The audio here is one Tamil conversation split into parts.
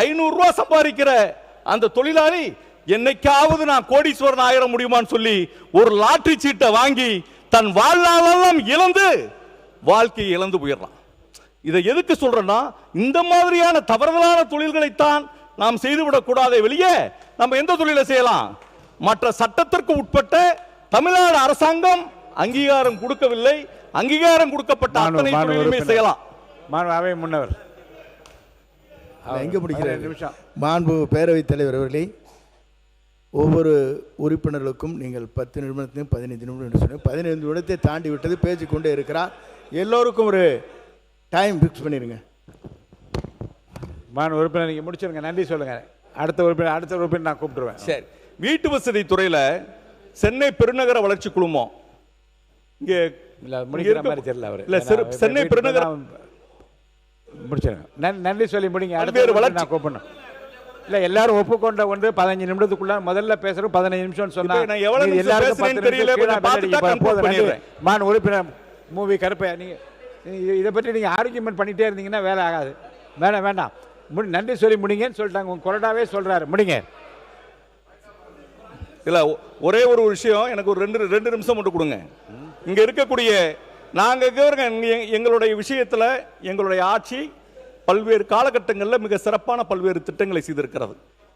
500 ரூபாய் சம்பாதிக்கிற அந்த தொழிலாளி என்னைக்காவது நான் கோடீஸ்வரன் ஆயிர முடியுமான்னு சொல்லி ஒரு லாட்டரி சீட்டை வாங்கி தன் வாழ்நாளெல்லாம் இழந்து வாழ்க்கையை இழந்து போயிடலாம். இதை எதுக்கு சொல்றேன்னா, இந்த மாதிரியான தவறுதலான தொழில்களைத்தான் நாம் செய்துவிடக் கூடாது. வெளியே நம்ம எந்த தொழிலை செய்யலாம்? மற்ற சட்டத்திற்கு உட்பட்ட தமிழ்நாடு அரசாங்கம் அங்கீகாரம் கொடுக்கவில்லை. அங்கீகாரம் கொடுக்கப்பட்ட அத்தனை தொழிலுமே செய்யலாம். முன்னவர் எங்க முடிக்கிறார்? மாண்பு பேரவைத் தலைவர் அவர்களே, ஒவ்வொரு உறுப்பினர்களுக்கும் நீங்கள் 10 நிமிடத்தையும் 15 நிமிடம் என்று சொன்னீங்க. 15 நிமிடத்தை தாண்டி விட்டது, பேசிக்கொண்டே இருக்கிறார். எல்லோருக்கும் ஒரு டைம் ஃபிக்ஸ் பண்ணிடுங்க. உறுப்பினர் நீங்கள் முடிச்சிருங்க. நன்றி சொல்லுங்க. அடுத்த உறுப்பினர் நான் கூப்பிட்டுருவேன். சரி. வீட்டு வசதி துறையில் சென்னை பெருநகர வளர்ச்சி குழுமம் இங்கே முடிக்கிற மாதிரி தெரியல. அவர் இல்லை, சென்னை பெருநகர முடிச்சிருங்க. நன்றி சொல்லி முடிங்க. அடுத்த வளர்ச்சி நான் கூப்பிடணும். இல்லை, எல்லாரும் ஒப்புக்கொண்ட ஒன்று 15 நிமிடத்துக்குள்ள முதல்ல பேசுறோம். 15 நிமிஷம் சொன்னா எல்லாருக்கும் தெரியல. உறுப்பினர் மூவி கருப்பையா, நீங்க இதை பற்றி நீங்க ஆர்கியூமெண்ட் பண்ணிட்டே இருந்தீங்கன்னா வேலை ஆகாது. வேண்டாம். நன்றி சொல்லி முடிங்கன்னு சொல்லிட்டாங்க. உங்க கொறடாவே சொல்றாரு, முடிங்க. இல்லை, ஒரே ஒரு விஷயம், எனக்கு ஒரு 2 நிமிஷம் மட்டும் கொடுங்க. இங்க இருக்கக்கூடிய எங்களுடைய விஷயத்துல எங்களுடைய ஆட்சி பல்வேறு காலகட்டங்களில் மிக சிறப்பான பல்வேறு திட்டங்களை செய்திருக்கிறது.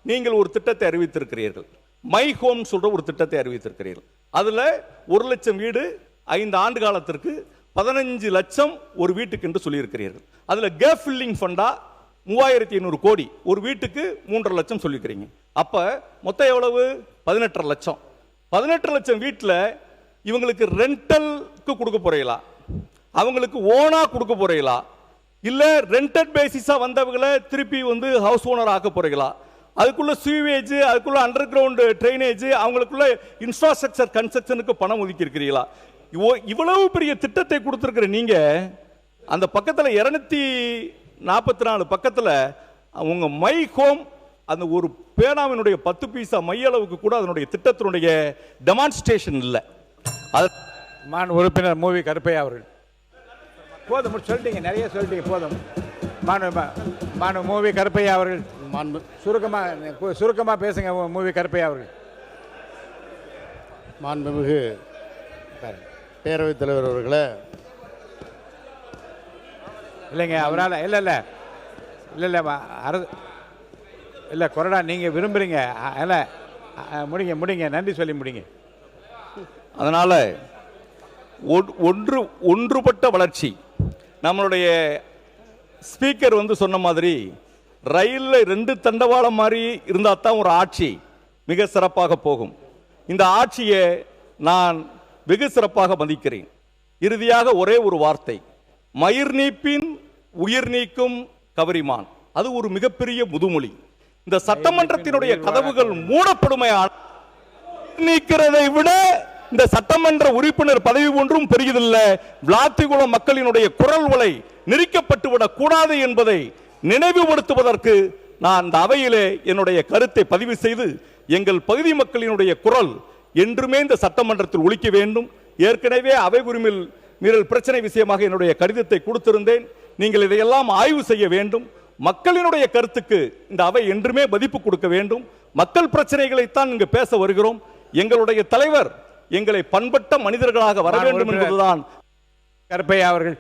நீங்கள் ஒரு திட்டத்தை அறிவித்திருக்கிறீர்கள், மை ஹோம் சொல்ற ஒரு திட்டத்தை அறிவித்திருக்கிறீர்கள். அதுல 1 லட்சம் வீடு 5 ஆண்டு காலத்திற்கு 15 லட்சம் ஒரு வீட்டுக்கு என்று சொல்லியிருக்கிறீர்கள். அதுல கேப் ஃபில்லிங் ஃபண்டா 3500 கோடி, ஒரு வீட்டுக்கு 3.5 லட்சம் சொல்லியிருக்கிறீங்க. அப்ப மொத்தம் எவ்வளவு? 18 லட்சம். 18 லட்சம் வீட்டில் இவங்களுக்கு ரெண்டலுக்கு கொடுக்க போறீங்களா, அவங்களுக்கு ஓனா கொடுக்க போறீங்களா, இல்ல ரெண்டட் பேசிஸா வந்தவங்களை திருப்பி வந்து ஹவுஸ் ஓனர் ஆக்க போறீங்களா? அதுக்குள்ள சீவேஜ், அதுக்குள்ள அண்டர் கிரவுண்ட் ட்ரைனேஜ், அவங்களுக்குள்ள இன்ஃப்ராஸ்ட்ரக்சர் கன்ஸ்ட்ரக்ஷனுக்கு பணம் ஒதுக்கி இருக்கிறீங்களா? இவ்வளவு பெரிய திட்டத்தை கொடுத்திருக்கிற நீங்க அந்த பக்கத்துல 244 பக்கத்துல உங்க மை ஹோம் அந்த ஒரு பேனாவினுடைய 10 பைசா மையளவுக்கு கூட அதனுடைய திட்டத்தினுடைய டெமான்ஸ்ட்ரேஷன் இல்லை. உறுப்பினர் மூவி கருப்பையா அவர்கள் போதும் சொல்லிட்டீங்க, நிறைய சொல்லிட்டீங்க, போதும். மூவி கருப்பையா அவர்கள் சுருக்கமா பேசுங்க. மூவி கருப்பையா அவர்கள். மாண்புமிகு பேரவைத் தலைவர் அவர்களே, இல்லைங்க அவரால் இல்லை இல்லை கொறடா நீங்க விரும்புறீங்க. இல்லை, முடிங்க. நன்றி சொல்லி முடிங்க. அதனால ஒன்றுபட்ட வளர்ச்சி. நம்மளுடைய ஸ்பீக்கர் வந்து சொன்ன மாதிரி ரயிலில் 2 தண்டவாளம் மாதிரி இருந்தால் தான் ஒரு ஆட்சி மிக சிறப்பாக போகும். இந்த ஆட்சியை நான் வெகு சிறப்பாக மதிக்கிறேன். இறுதியாக ஒரே ஒரு வார்த்தை, மயிர் நீப்பின் உயிர் நீக்கும் கவரிமான். அது ஒரு மிகப்பெரிய முதுமொழி. இந்த சட்டமன்றத்தினுடைய கதவுகள் மூடப்படுமையான நீக்கிறதை விட இந்த சட்டமன்ற உறுப்பினர் பதவி ஒன்றும் பெரியதில்லை. விளாத்திகுளம் மக்களினுடைய குரல் வலை நெரிக்கப்பட்டுவிடக் கூடாது என்பதை நினைவுபடுத்துவதற்கு நான் இந்த அவையிலே என்னுடைய கருத்தை பதிவு செய்து, எங்கள் பகுதி மக்களினுடைய குரல் என்றுமே இந்த சட்டமன்றத்தில் ஒலிக்க வேண்டும். ஏற்கனவே அவை உரிமை மீறல் பிரச்சனை விஷயமாக என்னுடைய கடிதத்தை கொடுத்திருந்தேன். நீங்கள் இதையெல்லாம் ஆய்வு செய்ய வேண்டும். மக்களினுடைய கருத்துக்கு இந்த அவை என்றுமே மதிப்பு கொடுக்க வேண்டும். மக்கள் பிரச்சனைகளைத்தான் இங்கு பேச வருகிறோம். எங்களுடைய தலைவர் எங்களை பண்பட்ட மனிதர்களாக வர வேண்டும் என்பதுதான். கருப்பையா அவர்கள்.